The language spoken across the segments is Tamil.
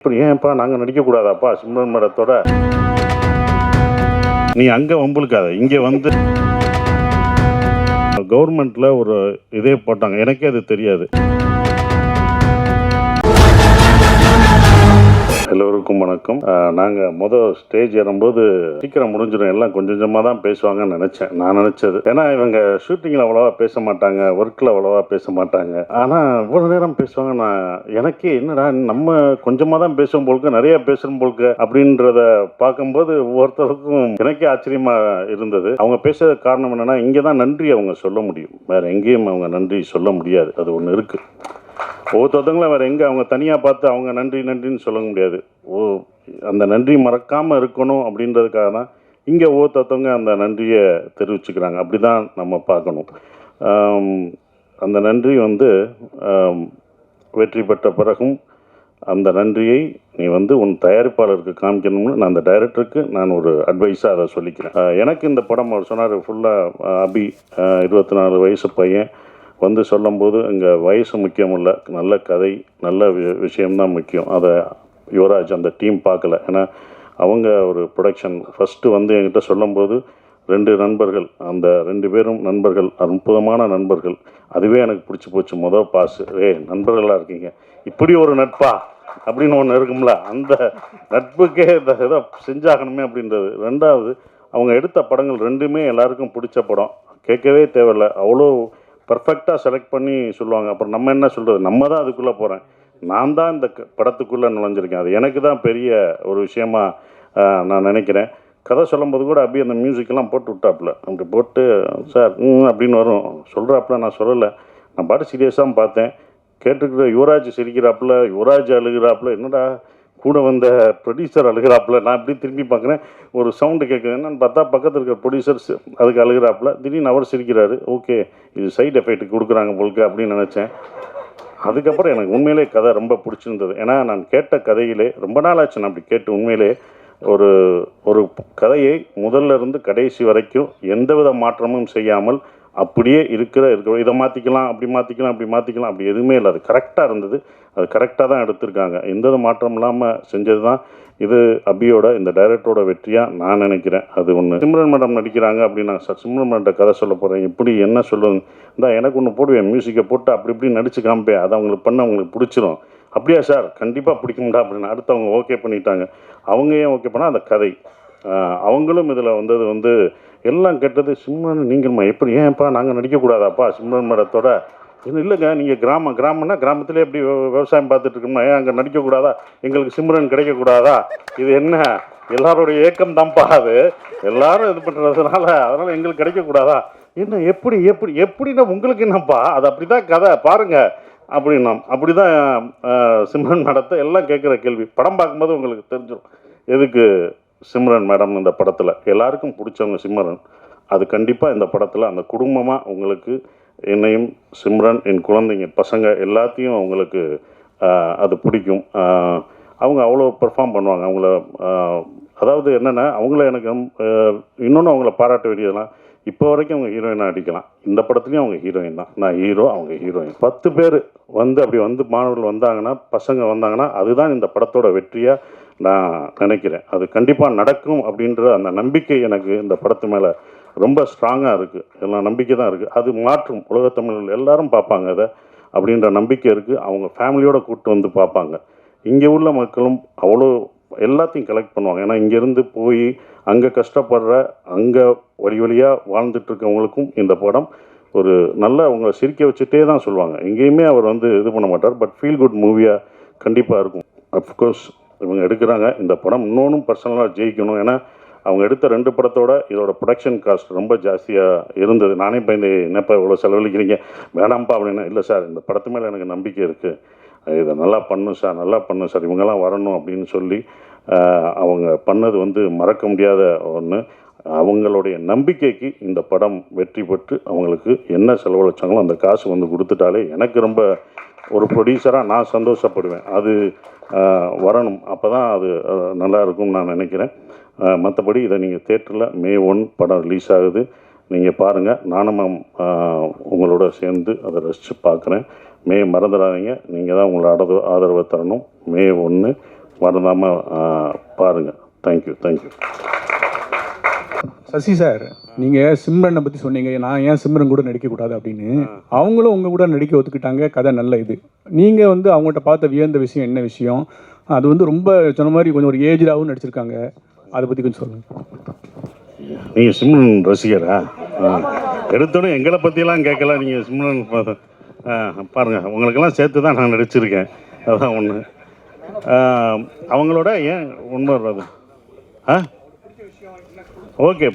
இப்படி ஏன்ப்பா நாங்கள் நடிக்கக்கூடாதாப்பா சிம்ரன் மேடத்தோட? நீ அங்கே வம்புழுக்காத, இங்கே வந்து கவர்மெண்ட்டில் ஒரு இதே போட்டாங்க, எனக்கே அது தெரியாது. எல்லோருக்கும் வணக்கம். நாங்கள் ஸ்டேஜ் ஏறும்போது சீக்கிரம் முடிஞ்சிடும், எல்லாம் கொஞ்சம் கொஞ்சமாக தான் பேசுவாங்கன்னு நினச்சேன். நான் நினச்சது ஏன்னா இவங்க ஷூட்டிங்கில் அவ்வளோவா பேச மாட்டாங்க, ஒர்க்கில் அவ்வளோவா பேச மாட்டாங்க. ஆனால் இவ்வளோ நேரம் பேசுவாங்க. எனக்கே என்னடா நம்ம கொஞ்சமாக தான் பேசுவோம் போலுக்கு, நிறைய பேசுகிறோம் போலுக்கு அப்படின்றத பார்க்கும்போது ஒவ்வொருத்தருக்கும் எனக்கே ஆச்சரியமாக இருந்தது. அவங்க பேசுறதுக்கு காரணம் என்னென்னா, இங்கே தான் நன்றி அவங்க சொல்ல முடியும், வேறு எங்கேயும் அவங்க நன்றி சொல்ல முடியாது. அது ஒன்று இருக்குது. ஒவ்வொருத்தவங்களும் வேறு எங்கே அவங்க தனியாக பார்த்து அவங்க நன்றி நன்றின்னு சொல்ல முடியாது. அந்த நன்றி மறக்காமல் இருக்கணும் அப்படின்றதுக்காக தான் இங்கே ஒவ்வொருத்தவங்க அந்த நன்றியை தெரிவிச்சுக்கிறாங்க. அப்படி தான் நம்ம பார்க்கணும். அந்த நன்றி வெற்றி பெற்ற பிறகும் அந்த நன்றியை நீ உன் தயாரிப்பாளருக்கு காமிக்கணும்னு நான் அந்த டைரக்டருக்கு நான் ஒரு அட்வைஸாக அதை சொல்லிக்கிறேன். எனக்கு இந்த படம் அவர் சொன்னார் ஃபுல்லாக அபி 24 வயசு பையன் சொல்லும்போது இங்கே வயசு முக்கியம் இல்லை, நல்ல கதை நல்ல விஷயம்தான் முக்கியம். அதை யுவராஜ் அந்த டீம் பார்க்கல. ஏன்னா அவங்க ஒரு ப்ரொடக்ஷன் ஃபஸ்ட்டு என்கிட்ட சொல்லும்போது 2 நண்பர்கள், அந்த 2 பேரும் நண்பர்கள், அற்புதமான நண்பர்கள். அதுவே எனக்கு பிடிச்சி போச்சு. பாசு நண்பர்களாக இருக்கீங்க, இப்படி ஒரு நட்பா அப்படின்னு ஒன்று இருக்கும்ல, அந்த நட்புக்கே ஏதோ செஞ்சாகணுமே அப்படின்றது. 2வது அவங்க எடுத்த படங்கள் 2மே எல்லாருக்கும் பிடிச்ச படம், கேட்கவே தேவையில்லை, அவ்வளோ பர்ஃபெக்டாக செலக்ட் பண்ணி சொல்லுவாங்க. அப்புறம் நம்ம என்ன சொல்கிறது, நம்ம தான் அதுக்குள்ளே போகிறேன், நான் தான் இந்த படத்துக்குள்ளே நுழைஞ்சிருக்கேன். அது எனக்கு தான் பெரிய ஒரு விஷயமா நான் நினைக்கிறேன். கதை சொல்லும்போது கூட அபி அந்த மியூசிக்கெல்லாம் போட்டு விட்டாப்புல, அப்படி போட்டு சார் அப்படின்னு வரும் சொல்கிறாப்புல. நான் சொல்லலை, நான் பாட்டு சீரியஸாக பார்த்தேன். கேட்டுக்கிற யுவராஜ் சிரிக்கிறாப்புல, யுவராஜ் அழுகிறாப்புல, என்னடா கூட வந்த ப்ரொடியூசர் அழுகிறாப்புல. நான் இப்படி திரும்பி பார்க்குறேன், ஒரு சவுண்டு கேட்குது. என்னன்னு பார்த்தா பக்கத்தில் இருக்கிற ப்ரொடியூசர்ஸ் அதுக்கு அழுகிறாப்புல. திடீர்னு அவர் சிரிக்கிறாரு. ஓகே, இது சைடு எஃபெக்ட் கொடுக்குறாங்க போலுக்கு அப்படின்னு நினச்சேன். அதுக்கப்புறம் எனக்கு உண்மையிலே கதை ரொம்ப பிடிச்சிருந்தது. ஏன்னா நான் கேட்ட கதையிலே ரொம்ப நாள் ஆச்சு நான் அப்படி கேட்டு. உண்மையிலே ஒரு ஒரு கதையை முதல்ல இருந்து கடைசி வரைக்கும் எந்தவித மாற்றமும் செய்யாமல் அப்படியே இருக்கிற இதை மாற்றிக்கலாம், அப்படி மாற்றிக்கலாம், அப்படி மாற்றிக்கலாம், அப்படி எதுவுமே இல்லை. அது கரெக்டாக இருந்தது, அது கரெக்டாக தான் எடுத்திருக்காங்க. எந்த மாற்றம் இல்லாமல் செஞ்சது தான் இது அபியோட இந்த டைரக்டரோட வெற்றியாக நான் நினைக்கிறேன். அது ஒன்று. சிம்ரன் மேடம் நடிக்கிறாங்க அப்படின்னா, சார் சிம்ரன் மேடம் கதை சொல்ல போகிறேன், இப்படி என்ன சொல்லுங்க, இந்தா எனக்கு ஒன்று போடுவேன், மியூசிக்கை போட்டு அப்படி இப்படி நடித்து காமிப்பேன், அதை அவங்களுக்கு பண்ண அவங்களுக்கு பிடிச்சிரும். அப்படியா சார், கண்டிப்பாக பிடிக்கும்டா அப்படின்னு அடுத்தவங்க ஓகே பண்ணிட்டாங்க. அவங்க ஏன் ஓகே பண்ணால் அந்த கதை, அவங்களும் இதில் வந்தது எல்லாம் கேட்டது. சிம்ரன் நீங்கள்மா எப்படி ஏன்ப்பா நாங்கள் நடிக்கக்கூடாதாப்பா சிம்ரன் மேடத்தோட? இன்னும் இல்லைங்க, நீங்கள் கிராமம்னா கிராமத்திலே எப்படி விவசாயம் பார்த்துட்டு இருக்கோம்னா ஏன் அங்கே நடிக்கக்கூடாதா, எங்களுக்கு சிம்ரன் கிடைக்கக்கூடாதா? இது என்ன எல்லாரோடைய ஏக்கம் தான்ப்பா, அது எல்லாரும் இது பண்ணுறதுனால அதனால் எங்களுக்கு கிடைக்கக்கூடாதா? என்ன எப்படி எப்படி எப்படின்னா உங்களுக்கு என்னப்பா, அது அப்படி தான் கதை பாருங்கள் அப்படின்னா. அப்படி தான் சிம்ரன் மேடத்தை எல்லாம் கேட்குற கேள்வி. படம் பார்க்கும்போது உங்களுக்கு தெரிஞ்சிடும் எதுக்கு சிம்ரன் மேடம் இந்த படத்தில் எல்லாருக்கும் பிடிச்சவங்க சிம்ரன். அது கண்டிப்பாக இந்த படத்தில் அந்த குடும்பமாக உங்களுக்கு என்னையும் சிம்ரன் என் குழந்தைங்க பசங்க எல்லாத்தையும் அவங்களுக்கு அது பிடிக்கும். அவங்க அவ்வளோ பெர்ஃபார்ம் பண்ணுவாங்க. அவங்கள அதாவது என்னென்னா அவங்கள எனக்கு இன்னொன்று அவங்கள பாராட்ட வேண்டியதெல்லாம், இப்போ வரைக்கும் அவங்க ஹீரோயினாக அடிக்கலாம். இந்த படத்துலேயும் அவங்க ஹீரோயின் தான், நான் ஹீரோ அவங்க ஹீரோயின். 10 பேர் அப்படி மாணவர்கள் வந்தாங்கன்னா, பசங்க வந்தாங்கன்னா, அதுதான் இந்த படத்தோட வெற்றியாக நான் நினைக்கிறேன். அது கண்டிப்பாக நடக்கும் அப்படின்ற அந்த நம்பிக்கை எனக்கு இந்த படத்து மேலே ரொம்ப ஸ்ட்ராங்காக இருக்குது. எல்லாம் நம்பிக்கை தான் இருக்குது. அது மாற்றும் உலகத்தமிழர்கள் எல்லாரும் பார்ப்பாங்க அதை அப்படின்ற நம்பிக்கை இருக்குது. அவங்க ஃபேமிலியோடு கூப்பிட்டு பார்ப்பாங்க. இங்கே உள்ள மக்களும் அவ்வளோ எல்லாத்தையும் கலெக்ட் பண்ணுவாங்க. ஏன்னா இங்கேருந்து போய் அங்கே கஷ்டப்படுற, அங்கே வழியாக வாழ்ந்துட்டுருக்கவங்களுக்கும் இந்த படம் ஒரு நல்ல அவங்களை சிரிக்க வச்சுட்டே தான் சொல்லுவாங்க. எங்கேயுமே அவர் இது பண்ண மாட்டார். பட் ஃபீல் குட் மூவியாக கண்டிப்பாக இருக்கும். அஃப்கோர்ஸ் இவங்க எடுக்கிறாங்க இந்த படம் இன்னொன்றும் பர்சனலாக ஜெயிக்கணும். ஏன்னா அவங்க எடுத்த 2 படத்தோட இதோட ப்ரொடக்ஷன் காஸ்ட் ரொம்ப ஜாஸ்தியாக இருந்தது. நானே பயந்து என்னப்பா இவ்வளோ செலவழிக்கிறீங்க வேணாம்ப்பா அப்படின்னா, இல்லை சார் இந்த படத்து மேலே எனக்கு நம்பிக்கை இருக்குது, இதை நல்லா பண்ணும் சார் இவங்கெல்லாம் வரணும் அப்படின்னு சொல்லி அவங்க பண்ணது மறக்க முடியாத ஒன்று. அவங்களுடைய நம்பிக்கைக்கு இந்த படம் வெற்றி பெற்று அவங்களுக்கு என்ன செலவழிச்சாங்களோ அந்த காசு கொடுத்துட்டாலே எனக்கு ரொம்ப ஒரு ப்ரொடியூசராக நான் சந்தோஷப்படுவேன். அது வரணும், அப்போ தான் அது நல்லா இருக்கும்னு நான் நினைக்கிறேன். மற்றபடி இதை நீங்கள் தேட்டரில் May 1 படம் ரிலீஸ் ஆகுது, நீங்கள் பாருங்கள். நானும் உங்களோட சேர்ந்து அதை ரசித்து பார்க்குறேன். மறந்துடாதீங்க, நீங்கள் தான் உங்களோட ஆதரவை தரணும். May 1 மறந்தாமல் பாருங்கள். தேங்க்யூ. சசி சார், நீங்கள் சிம்ரனை பற்றி சொன்னீங்க, நான் ஏன் சிம்ரன் கூட நடிக்கக்கூடாது அப்படின்னு. அவங்களும் உங்கள் கூட நடிக்க ஒத்துக்கிட்டாங்க, கதை நல்ல இது. நீங்கள் வந்து அவங்கள்ட்ட பார்த்த வியந்த விஷயம் என்ன விஷயம்? அது வந்து ரொம்ப சொன்ன மாதிரி கொஞ்சம் ஒரு ஏஜ்டாகவும் நடிச்சிருக்காங்க, அதை பற்றி கொஞ்சம் சொல்லுங்கள். நீங்கள் சிம்ரன் ரசிகரா? எடுத்தோடனே எங்களை பற்றியெல்லாம் கேட்கல. நீங்கள் சிம்ரன் பாருங்கள், உங்களுக்கெல்லாம் சேர்த்து தான் நான் நடிச்சிருக்கேன். அதுதான் ஒன்று. அவங்களோட ஏன் உண்மை வர்றது? ஓகே,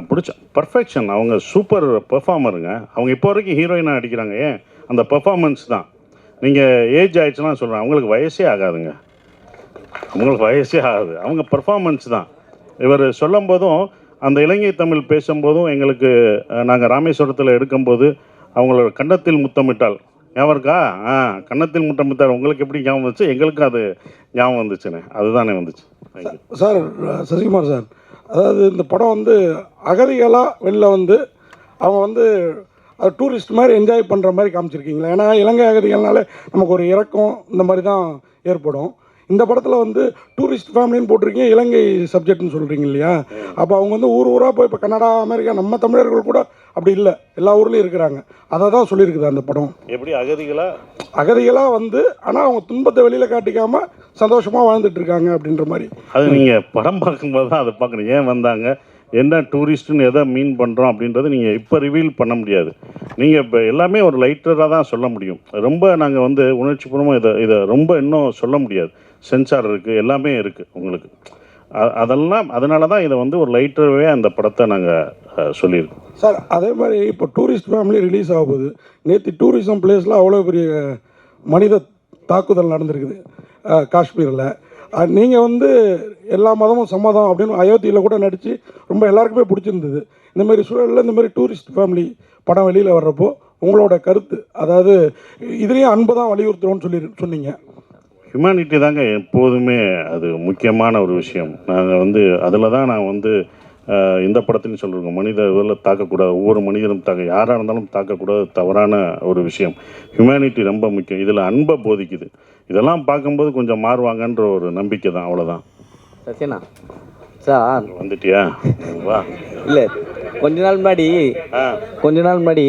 பிடிச்ச பர்ஃபெக்ஷன். அவங்க சூப்பர் பெர்ஃபார்மருங்க. அவங்க இப்போ வரைக்கும் ஹீரோயினாக நடிக்கிறாங்க. ஏன் அந்த பெர்ஃபார்மன்ஸ் தான். நீங்கள் ஏஜ் ஆகிடுச்சுன்னா சொல்கிறேன், அவங்களுக்கு வயசே ஆகாதுங்க. அவங்களுக்கு வயசே ஆகாது, அவங்க பெர்ஃபார்மன்ஸ் தான். இவர் சொல்லும் போதும், அந்த இலங்கை தமிழ் பேசும்போதும், எங்களுக்கு நாங்கள் ராமேஸ்வரத்தில் எடுக்கும்போது அவங்களோட கன்னத்தில் முத்தமிட்டால் ஞாபகம் இருக்கா? கன்னத்தில் முத்தமிட்டால் உங்களுக்கு எப்படி ஞாபகம் வந்துச்சு? எங்களுக்கும் அது ஞாபகம் வந்துச்சுண்ணே. அதுதானே வந்துச்சு. சார், சசிகுமார் சார், அதாவது இந்த படம் வந்து அகதிகளாக வெளில வந்து அவங்க வந்து அது டூரிஸ்ட் மாதிரி என்ஜாய் பண்ணுற மாதிரி காமிச்சிருக்கீங்களா? ஏன்னா இலங்கை அகதிகள்னாலே நமக்கு ஒரு இறக்கம் இந்த மாதிரி தான் ஏற்படும். இந்த படத்தில் வந்து டூரிஸ்ட் ஃபேமிலின்னு போட்டிருக்கீங்க, இலங்கை சப்ஜெக்ட்னு சொல்கிறீங்க இல்லையா? அப்போ அவங்க வந்து ஊராக போய் இப்போ கனடா, அமெரிக்கா, நம்ம தமிழர்கள் கூட அப்படி இல்லை, எல்லா ஊர்லேயும் இருக்கிறாங்க. அதை தான் சொல்லியிருக்குது அந்த படம். எப்படி அகதிகளாக வந்து, ஆனால் அவங்க துன்பத்தை வெளியில் காட்டிக்காமல் சந்தோஷமாக வாழ்ந்துட்டு இருக்காங்க அப்படின்ற மாதிரி. அது நீங்கள் படம் பார்க்கும்போது தான் அதை பார்க்கணும். ஏன் வந்தாங்க, என்ன டூரிஸ்ட்டுன்னு எதை மீன் பண்ணுறோம் அப்படின்றது நீங்கள் இப்போ ரிவீல் பண்ண முடியாது. நீங்கள் இப்போ எல்லாமே ஒரு லைட்டராக தான் சொல்ல முடியும். ரொம்ப நாங்கள் வந்து உணர்ச்சிபூர்வமாக இதை ரொம்ப இன்னும் சொல்ல முடியாது. சென்சார் இருக்குது, எல்லாமே இருக்குது உங்களுக்கு. அதெல்லாம் அதனால தான் இதை வந்து ஒரு லைட்டராகவே அந்த படத்தை நாங்கள் சொல்லியிருக்கோம் சார். அதே மாதிரி இப்போ டூரிஸ்ட் ஃபேமிலி ரிலீஸ் ஆக போகுது. நேற்று டூரிசம் பிளேஸில் அவ்வளோ பெரிய மனித தாக்குதல் நடந்திருக்குது காஷ்மீரில். நீங்கள் வந்து எல்லா மதமும் சம்மதம் அப்படின்னு அயோத்தியில் கூட நடித்து ரொம்ப எல்லாருக்குமே பிடிச்சிருந்தது. இந்தமாரி சூழலில் இந்தமாரி டூரிஸ்ட் ஃபேமிலி படம் வெளியில் வர்றப்போ உங்களோட கருத்து, அதாவது இதுலேயும் அன்பு தான் வலியுறுத்துறோன்னு சொன்னீங்க. ஹியூமனிட்டி தாங்க எப்போதுமே அது முக்கியமான ஒரு விஷயம். நாங்கள் வந்து அதில் தான் நான் வந்து இந்த படத்துலையும் சொல்லியிருக்கோம், மனித இதில் தாக்கக்கூடாது, ஒவ்வொரு மனிதனும் யாராக இருந்தாலும் தாக்கக்கூடாது, தவறான ஒரு விஷயம். ஹியூமனிட்டி ரொம்ப முக்கியம். இதில் அன்பை போதிக்குது. இதெல்லாம் பார்க்கும்போது கொஞ்சம் மாறுவாங்கன்ற ஒரு நம்பிக்கை தான், அவ்வளோதான். சசினா சார் வந்துட்டியா? வா. இல்லை, கொஞ்ச நாள் முன்னாடி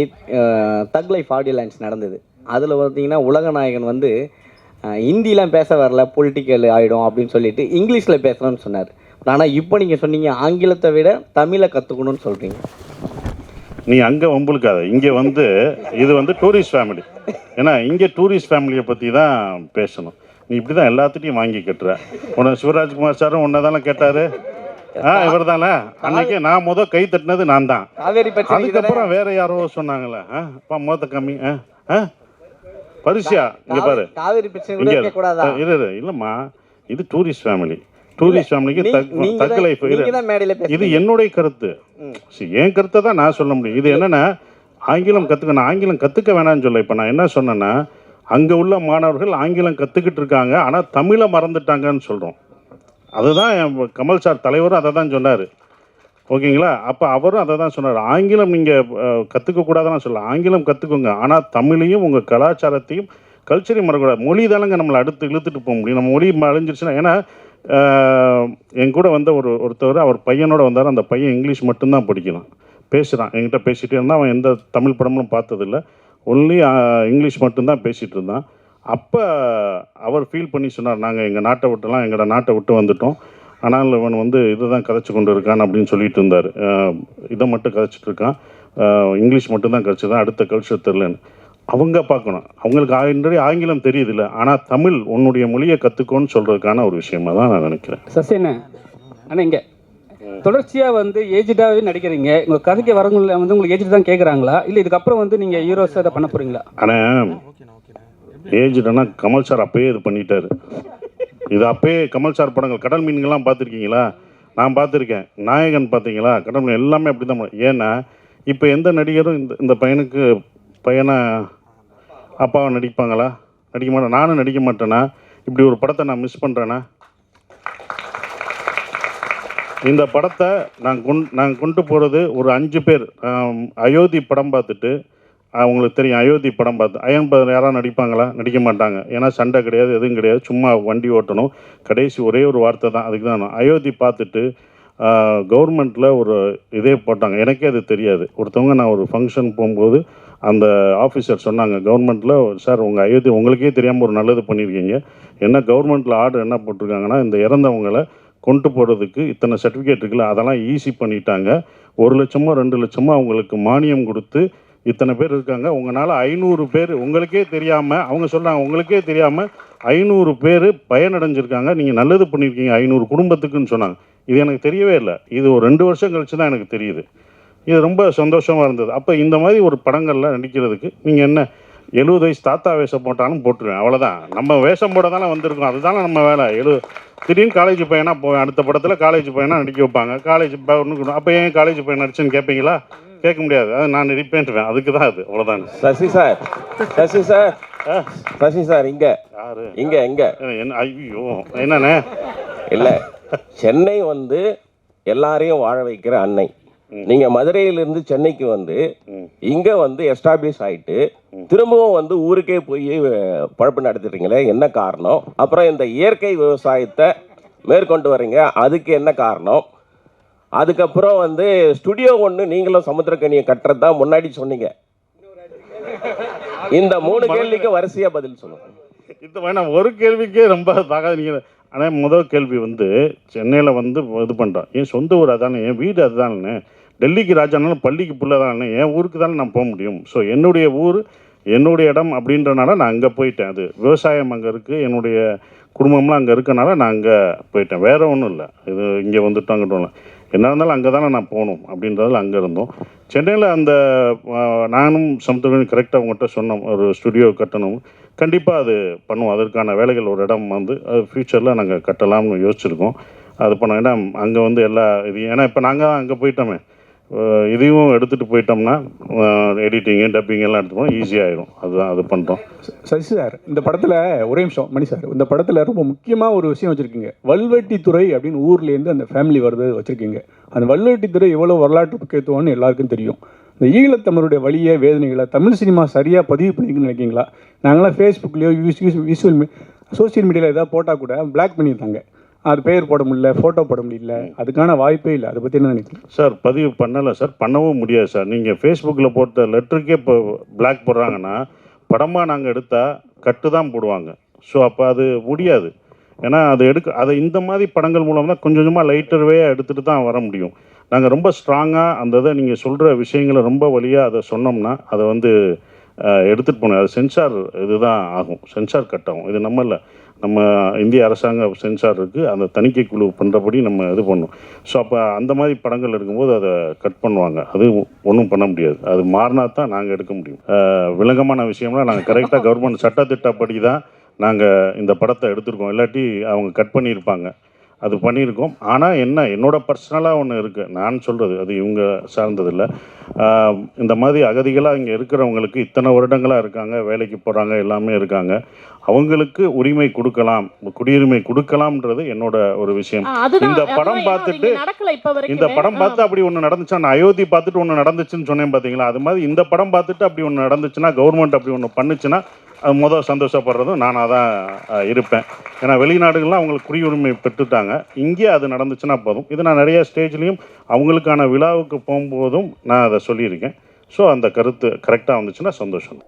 தக் லைஃப் ஆடியோ லான்ச் நடந்தது. அதில் பார்த்தீங்கன்னா உலகநாயகன் வந்து ஹிந்திலாம் பேச வரல, பொலிட்டிக்கல் ஆகிடும் அப்படின்னு சொல்லிட்டு இங்கிலீஷில் பேசணும்னு சொன்னார். ஆனால் இப்போ நீங்கள் சொன்னீங்க ஆங்கிலத்தை விட தமிழை கற்றுக்கணும்னு சொல்கிறீங்க. நீ அங்கே வம்புழுக்காத. இங்கே வந்து இது வந்து டூரிஸ்ட் ஃபேமிலி. ஏன்னா இங்கே டூரிஸ்ட் ஃபேமிலியை பற்றி தான் பேசணும். நீ இப்படி தான் எல்லாத்துட்டையும் வாங்கி கட்டுற. உன்னை சிவராஜ்குமார் சாரும் உன்னை தானே கேட்டார். இவர் தானே அன்னைக்கு நான் கை தட்டினது நான் தான். அதுக்கப்புறம் வேற யாரோ சொன்னாங்களே, மொத்த கம்மி பரிசியா இங்கே பாரு. இரு இல்லைம்மா, இது டூரிஸ்ட் ஃபேமிலி. டூரிஸ்ட் ஃபேமிலிக்கு தக் லைஃப். இது என்னுடைய கருத்து, என் கருத்தை தான் நான் சொல்ல முடியும். இது என்னென்னா, ஆங்கிலம் கற்றுக்கணும், ஆங்கிலம் கற்றுக்க வேணாம்னு சொல்ல. இப்போ நான் என்ன சொன்னேன்னா, அங்கே உள்ள மாணவர்கள் ஆங்கிலம் கற்றுக்கிட்டு இருக்காங்க, ஆனால் தமிழை மறந்துட்டாங்கன்னு சொல்கிறோம். அதுதான் கமல் சார் தலைவரும் அதை தான் சொன்னார். ஓகேங்களா? அப்போ அவரும் அதை தான் சொன்னார். ஆங்கிலம் நீங்கள் கற்றுக்கக்கூடாதுன்னு சொல்ல, ஆங்கிலம் கற்றுக்கோங்க, ஆனால் தமிழையும் உங்கள் கலாச்சாரத்தையும் கல்ச்சரையும் மறக்கக்கூடாது. மொழி தானங்க நம்மளை அடுத்து இழுத்துட்டு போக முடியும். நம்ம மொழி அழிஞ்சிருச்சுன்னா, ஏன்னா என் கூட வந்த ஒருத்தவர், அவர் பையனோட வந்தார். அந்த பையன் இங்கிலீஷ் மட்டும்தான் படிக்கலாம், பேசுகிறான். என்கிட்ட பேசிகிட்டே இருந்தால். அவன் எந்த தமிழ் படமும் பார்த்ததில்லை, ஒன்லி இங்கிலீஷ் மட்டும்தான் பேசிகிட்டு இருந்தான். அப்போ அவர் ஃபீல் பண்ணி சொன்னார், நாங்கள் எங்கள் நாட்டை விட்டு வந்துட்டோம், ஆனால் இவன் வந்து இதை தான் கதைச்சி கொண்டு இருக்கான் அப்படின்னு சொல்லிட்டு இருந்தார். இதை மட்டும் கதைச்சிட்டு இருக்கான், இங்கிலீஷ் மட்டும்தான் கதைச்சிதான், அடுத்த கல்ச்சர் தெரிலன்னு. அவங்க பார்க்கணும், அவங்களுக்கு ஆங்கிலம் தெரியுதில்ல, ஆனால் தமிழ் உன்னுடைய மொழியை கற்றுக்கோன்னு சொல்கிறதுக்கான ஒரு விஷயமாக தான் நான் நினைக்கிறேன். சசியண்ணே, ஆனால் இங்கே தொடர்ச்சியாக வந்து ஏஜ்டாகவே நடிக்கிறீங்க. உங்கள் கதைக்கு வரவங்கள வந்து உங்களுக்கு ஏஜ் தான் கேட்குறாங்களா, இல்லை இதுக்கப்புறம் வந்து நீங்கள் ஹீரோஸாக இதை பண்ண போகிறீங்களா? ஆனால் ஏஜ்டுனா கமல் சார் அப்பயே இது பண்ணிட்டாரு. இது அப்பயே கமல் சார் படங்கள், கடல் மீன்கள்லாம் பார்த்துருக்கீங்களா? நான் பார்த்துருக்கேன். நாயகன் பார்த்தீங்களா? கடல் மீன் எல்லாமே அப்படி தான். ஏன்னா இப்போ எந்த நடிகரும் இந்த பையனை அப்பாவை நடிப்பாங்களா? நடிக்க மாட்டேன். நானும் நடிக்க மாட்டேன்னா இப்படி ஒரு படத்தை நான் மிஸ் பண்ணுறேன்னா? இந்த படத்தை நான் கொண்டு போகிறது ஒரு 5 பேர். அயோத்தி படம் பார்த்துட்டு அவங்களுக்கு தெரியும் அயோத்தி படம் பார்த்து அயன் படம் யாராவது நடிப்பாங்களா? நடிக்க மாட்டாங்க. ஏன்னா சண்டை கிடையாது, எதுவும் கிடையாது, சும்மா வண்டி ஓட்டணும், கடைசி ஒரே ஒரு வார்த்தை தான், அதுக்கு தான். அயோத்தி பார்த்துட்டு கவர்மெண்ட்டில் ஒரு இதே போட்டாங்க, எனக்கே அது தெரியாது. ஒருத்தவங்க நான் ஒரு ஃபங்க்ஷன் போகும்போது அந்த ஆஃபீஸர் சொன்னாங்க கவர்மெண்ட்டில், சார் உங்கள் அயோத்தி உங்களுக்கே தெரியாமல் ஒரு நல்லது பண்ணியிருக்கீங்க, என்ன கவர்மெண்ட்டில் ஆர்டர் என்ன போட்டிருக்காங்கன்னா இந்த இறந்தவங்களை கொண்டு போகிறதுக்கு இத்தனை சர்டிஃபிகேட் இருக்குல்ல அதெல்லாம் ஈஸி பண்ணிட்டாங்க, 1 லட்சமோ 2 லட்சமோ அவங்களுக்கு மானியம் கொடுத்து இத்தனை பேர் இருக்காங்க, உங்களால் 500 பேர் உங்களுக்கே தெரியாமல், அவங்க சொல்கிறாங்க உங்களுக்கே தெரியாமல் 500 பேர் பயனடைஞ்சிருக்காங்க, நீங்கள் நல்லது பண்ணியிருக்கீங்க 500 குடும்பத்துக்குன்னு சொன்னாங்க. இது எனக்கு தெரியவே இல்லை, இது ஒரு 2 வருஷம் கழிச்சு தான் எனக்கு தெரியுது. இது ரொம்ப சந்தோஷமாக இருந்தது. அப்போ இந்த மாதிரி ஒரு படங்களில் நடிக்கிறதுக்கு நீங்கள் என்ன 70 வயசு தாத்தா வேஷம் போட்டாலும் போட்டுருவேன், அவ்வளோதான். நம்ம வேஷம் போட தானே வந்திருக்கோம், அதுதானே நம்ம வேலை. திடீர்னு காலேஜ் பையனா போவேன், அடுத்த படத்தில் காலேஜ் பையனா நடிக்க வைப்பாங்க, காலேஜ் ஒன்று அப்போ ஏன் காலேஜ் பையன் நடிச்சுன்னு கேட்பீங்களா? கேட்க முடியாது, அது நான் ரிப்பேன்ட்டுவேன், அதுக்கு தான் அது, அவ்வளோதாங்க. Sasi sir, Sasi sir, Sasi sir இங்கே யாரு இங்கே எங்கே என்ன? ஐயோ என்னண்ணே இல்லை, சென்னை வந்து எல்லாரையும் வாழ வைக்கிற அன்னை. நீங்கள் மதுரையிலிருந்து சென்னைக்கு வந்து இங்கே வந்து எஸ்டாப்ளிஷ் ஆகிட்டு திரும்பவும் வந்து ஊருக்கே போய் பழப்பு நடத்துறீங்களே, என்ன காரணம்? அப்புறம் இந்த இயற்கை விவசாயத்தை மேற்கொண்டு வரீங்க, அதுக்கு என்ன காரணம்? அதுக்கப்புறம் வந்து ஸ்டுடியோ ஒன்று நீங்களும் சமுத்திரக்கனியை கட்டுறது தான் முன்னாடி சொன்னீங்க. இந்த 3 கேள்விக்கு வரிசையாக பதில் சொல்லுங்க. இது வேணாம், ஒரு கேள்விக்கே ரொம்ப தாகாது நீங்கள். ஆனால் முதல் கேள்வி வந்து சென்னையில் வந்து இது பண்ணுறோம், என் சொந்த ஊர் அதானே, என் வீடு அதுதானே, டெல்லிக்கு ராஜானாலும் பள்ளிக்கு புள்ள தானே, என் ஊருக்கு தானே நான் போக முடியும். ஸோ என்னுடைய ஊர் என்னுடைய இடம் அப்படின்றனால நான் அங்கே போயிட்டேன். அது விவசாயம் அங்கே இருக்குது, என்னுடைய குடும்பம்லாம் அங்கே இருக்கனால நான் அங்கே போயிட்டேன், வேறு ஒன்றும் இல்லை. இது இங்கே வந்துட்டோம் அங்கிட்டோம் என்ன இருந்தாலும் அங்கே தானே நான் போகணும் அப்படின்றதில் அங்கே இருந்தோம். சென்னையில் அந்த நானும் சமுத்திரம் கரெக்டாக அவங்ககிட்ட சொன்னோம், ஒரு ஸ்டுடியோ கட்டணும், கண்டிப்பாக அது பண்ணுவோம், அதற்கான வேலைகள் ஒரு இடம் வந்து அது ஃப்யூச்சரில் நாங்கள் கட்டலாம்னு யோசிச்சுருக்கோம். அது பண்ண இடம் அங்கே வந்து எல்லா இது, ஏன்னா இப்போ நாங்கள் அங்கே போயிட்டோமே, இதையும் எடுத்துகிட்டு போயிட்டோம்னா எடிட்டிங்கு டப்பிங் எல்லாம் எடுத்துப்போம், ஈஸியாகிடும். அதுதான் அது பண்ணுறோம். சசி சார், இந்த படத்தில் ஒரே நிமிஷம் மணி சார், இந்த படத்தில் ரொம்ப முக்கியமாக ஒரு விஷயம் வச்சுருக்கீங்க, வல்வெட்டித்துறை அப்படின்னு ஊர்லேருந்து அந்த ஃபேமிலி வருது வச்சுருக்கீங்க. அந்த வல்வெட்டித்துறை எவ்வளோ வரலாற்று முக்கியத்துவம்னு எல்லாருக்கும் தெரியும். இந்த ஈழத்தமிழுடைய வழியை வேதனைகளை தமிழ் சினிமா சரியாக பதிவு பண்ணிஇருக்குன்னு நினைக்கிங்களா? நாங்களாம் ஃபேஸ்புக்லேயோ விஷுவல் சோசியல் மீடியாவில் ஏதாவது போட்டால் கூட பிளாக் பண்ணியிருந்தாங்க, அது பெயர் போட முடியல, ஃபோட்டோ போட முடியல, அதுக்கான வாய்ப்பே இல்லை. அதை பற்றி என்ன நினைக்கிறீங்க சார்? பதிவு பண்ணலை சார், பண்ணவும் முடியாது சார். நீங்கள் ஃபேஸ்புக்கில் போட்ட லெட்டருக்கே இப்போ பிளாக் போடுறாங்கன்னா படமாக நாங்கள் எடுத்தால் கட்டு தான் போடுவாங்க. ஸோ அப்போ அது முடியாது, ஏன்னா அது அதை இந்த மாதிரி படங்கள் மூலம் தான் கொஞ்சம் கொஞ்சமாக லைட்டர்வே எடுத்துகிட்டு தான் வர முடியும். நாங்கள் ரொம்ப ஸ்ட்ராங்காக அந்த இதை நீங்கள் சொல்கிற விஷயங்களை ரொம்ப வழியாக அதை சொன்னோம்னா அதை வந்து எடுத்துகிட்டு போனோம், அது சென்சார் இதுதான் ஆகும், சென்சார் கட் ஆகும். இது நம்ம இல்லை, நம்ம இந்திய அரசாங்க சென்சார் இருக்குது, அந்த தணிக்கை குழு பண்ணுறபடி நம்ம இது பண்ணோம். ஸோ அப்போ அந்த மாதிரி படங்கள் எடுக்கும்போது அதை கட் பண்ணுவாங்க, அது ஒன்றும் பண்ண முடியாது, அது மாறினா தான் நாங்கள் எடுக்க முடியும். விளங்கமான விஷயம்லாம் நாங்கள் கரெக்டாக கவர்மெண்ட் சட்டத்திட்டப்படி தான் நாங்கள் இந்த படத்தை எடுத்திருக்கோம், இல்லாட்டி அவங்க கட் பண்ணியிருப்பாங்க, அது பண்ணியிருக்கோம். ஆனால் என்னோடய பர்சனலாக ஒன்று இருக்குது, நான் சொல்கிறது அது இவங்க சார்ந்ததில்லை. இந்த மாதிரி அகதிகளாக இங்கே இருக்கிறவங்களுக்கு இத்தனை வருடங்களாக இருக்காங்க, வேலைக்கு போகிறாங்க, எல்லாமே இருக்காங்க, அவங்களுக்கு உரிமை கொடுக்கலாம், குடியுரிமை கொடுக்கலாம்ன்றது என்னோட ஒரு விஷயம். இந்த படம் பார்த்துட்டு அப்படி ஒன்று நடந்துச்சா, நான் அயோத்தி பார்த்துட்டு ஒன்று நடந்துச்சுன்னு சொன்னேன் பார்த்தீங்களா, அது மாதிரி இந்த படம் பார்த்துட்டு அப்படி ஒன்று நடந்துச்சுன்னா, கவர்மெண்ட் அப்படி ஒன்று பண்ணுச்சுன்னா அது முதல் சந்தோஷப்படுறதும் நானாக தான் இருப்பேன். ஏன்னா வெளிநாடுகள்லாம் அவங்களுக்கு குடியுரிமை பெற்றுட்டாங்க, இங்கே அது நடந்துச்சுன்னா போதும். இது நான் நிறைய ஸ்டேஜ்லேயும் அவங்களுக்கான விழாவுக்கு போகும்போதும் நான் அதை சொல்லியிருக்கேன். ஸோ அந்த கருத்து கரெக்டாக வந்துச்சுன்னா சந்தோஷம்.